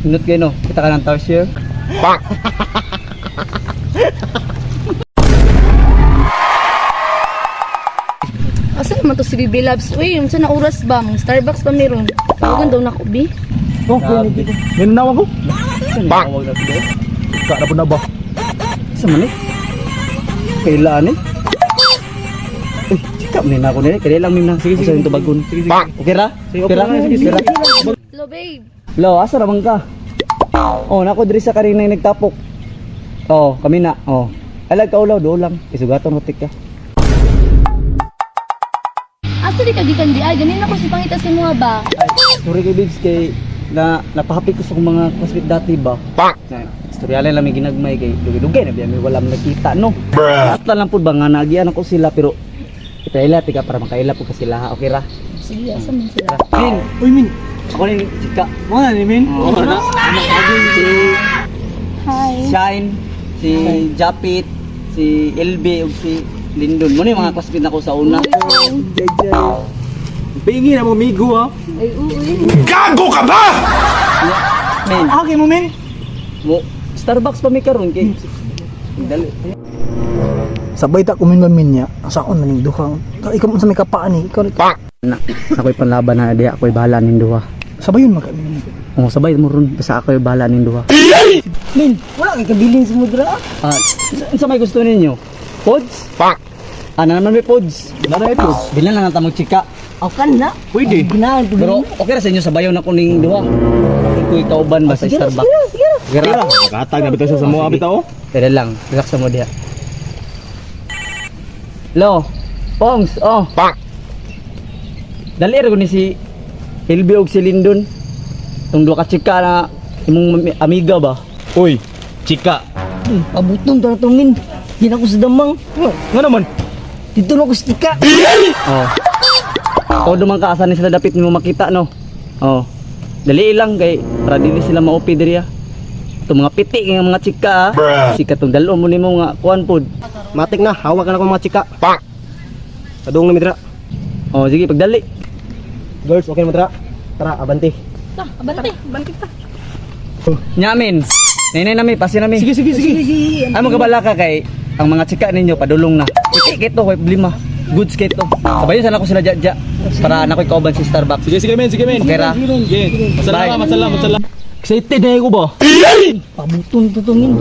Minut kayo no. Kita ka ng tarsier. Pak! Asa naman to si Bibi Labs? Uy, yung na oras ba? Mga Starbucks pa meron. Tawagan daw na ko, Bi. Oh, ganun na ako. Pak! Kaya na po na ba? Sa manik. Kailan eh. Eh, chika mo na ako nila. Kaya lang minang. Sige, sige. Ito bagon. Sige, sige. Pak! Okay ra? Okay ra? Okay ra? Hello, babe. Lo, asa naman ka? Oh, nako diri sa karina yung nagtapok. Oh, kami na. Oh. Alag ka ulaw, do lang. Isugaton hotik ka. Asa di ka gikan di ay? Ganin ako si pangitas ni mga ba? Sorry kay Bibs kay na napahapit ko sa akong mga classmate dati ba. Pak! Na istoryalan lang may ginagmay kay dugay-dugay na biya may walang nakita no. Bruh! At lang pud ba nga nagian ako sila pero itaila tika para makaila po ka sila ha. Okay ra? Sige, asa man sila? Min, Uy, Min. ako rin chika. Mo na ni Min. Oh, na. Si Hi. Shine, si Japit, si LB ug si Lindon. Mo ni mga classmate nako sa una. Pingi na mo migo ha. Ay, uy. Gago ka ba? Men, Okay mo, Min. mo Starbucks pa mi karon kay dali. Sabay ta kumin niya. Saon man ning duha. Ikaw mo sa may kapaan ni. Ikaw Pak! Na, ako'y panlaban na diya, ako'y bahala nin duha. sabayon magkami. Oh, sabay mo ron basta ako'y bahala nin duha. Min, wala kay kabilin sa mudra. Ah, sa may gusto ninyo? Pods? Pak! Ano naman may pods? Dara ito. Bilan lang ang tamang chika. Aw kan na. Pwede. Ginahan to. Pero okay ra sa inyo sabayaw na kuning duha. Iko'y kauban ba sa Starbucks? Okay ra? Katag na bitaw sa mga bitaw. Pero lang, relax mo diha. Lo, Pongs, oh. Pak! Dali ra ko ni si Hilby og si Lindon. Tung duha ka chika na imong amiga ba? Uy, chika. Pabutong to na to, Min. Di na ko sa damang. Nga naman. Dito na ko sa tika. Oh. Todo man ka asan ni sila dapit mo makita no. Oh. Dali lang kay para dili sila maupi diri ah. Ito mga piti nga mga chika ah. Bruh. Si katong dalo mo nimo nga kuan pod. Matik na, hawak na ko mga chika. Pak! Kadung na midra. Oh, sige pagdali. Girls, okay na midra. Tara, abanti. Ta, abante. Abante ta. Nyamin. Nay nami pasi nami. Sige. Ay mo kabala ka kay ang mga chika ninyo padulong na. Piti kito koy problema. Goods kito. Sabayon sana ko sila jadja para na koy kauban si Starbucks. Sige men. Okay ra? Sige. Bye. Masalam. Excited na ako ba? Pabutong to, Min.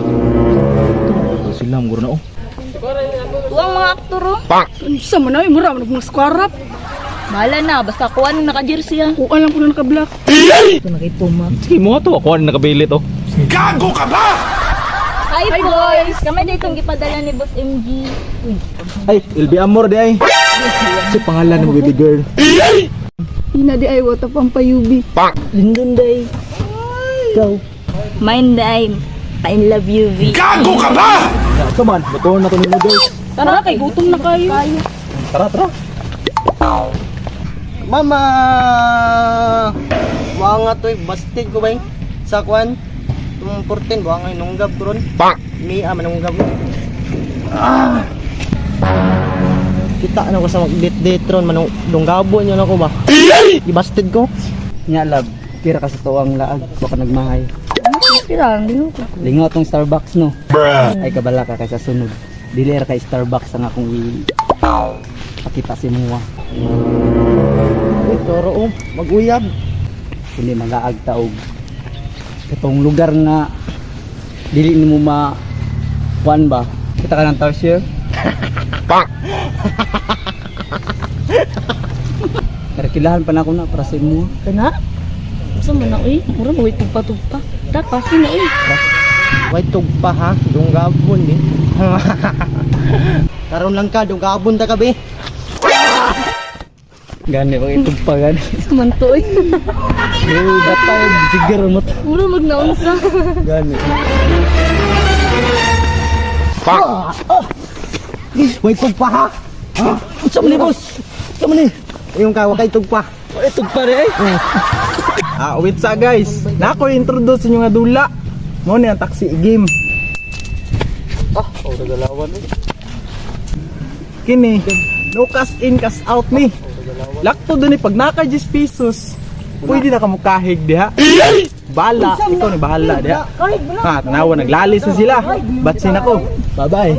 Sila mo na oh. Tuwang mga aktor, oh. Pak! Sa man ay mura man mga squarap. Bahala na, basta kuha nang naka-jersey ah. Kuan lang ko na naka-black. Ito na kay Puma. Sige mo to, ako na nakabili to. Gago ka ba? Hi, boys! Kami dito ang gipadala ni Boss MG. Ay, LB Amor di ay. Si pangalan ng baby girl. Ina di ay wata pampayubi. Pak! Lindon day. Go. Mine day. I love you, V. Gago ka ba? Come on, batuhan na to ni girls. Tara kay gutom na kayo. Tara. Mama! Wa nga to'y bastig ko ba sa kwan? Tung 14, wa nga inunggab ko ron. Pak! Mia manunggab ko. Kita na ko sa mag-date ron, manunggabon yun ako ba? I-busted ko. Nya love. Kira ka sa tuwang laag baka nagmahay. Pirang, dino ko. Lingaw tong Starbucks no. Bruh! Ay kabala ka kay sa sunod. Dili ra kay Starbucks ang akong pakita si Mua. Uy, toro mag-uyab. Hindi magaag taog. Katong lugar na dili nimo ma kuan ba? Kita ka ng tarsier. Pak! Pero kilahan pa na ako na para sa Mua. Kana? Asa man na, uy? Mura mo, tugpa-tugpa. Pasi na, uy. Way tugpa ha, dunggabon di. Karon lang ka, dunggabon ta ka be. Gani ba itong pa gani. Samanto, uy. Uy, batay sigar mo. Mura magnaunsa. Gani. Pak! Way tugpa ha. Unsa man ni boss? Unsa man ni? Yung ka, wa kay tugpa. Ay tugpa re ay. Wait sa guys. Na ako introduce inyo nga dula. Mo ni ang taxi game. Kini, no cash in, cash out ni. Lakto dun ni pag naka 10 pesos. Pwede na ka mo kahig diha. bala, ikaw ni bahala dia. Ha, tanawa naglalis na sila. Batsin ako. Bye-bye.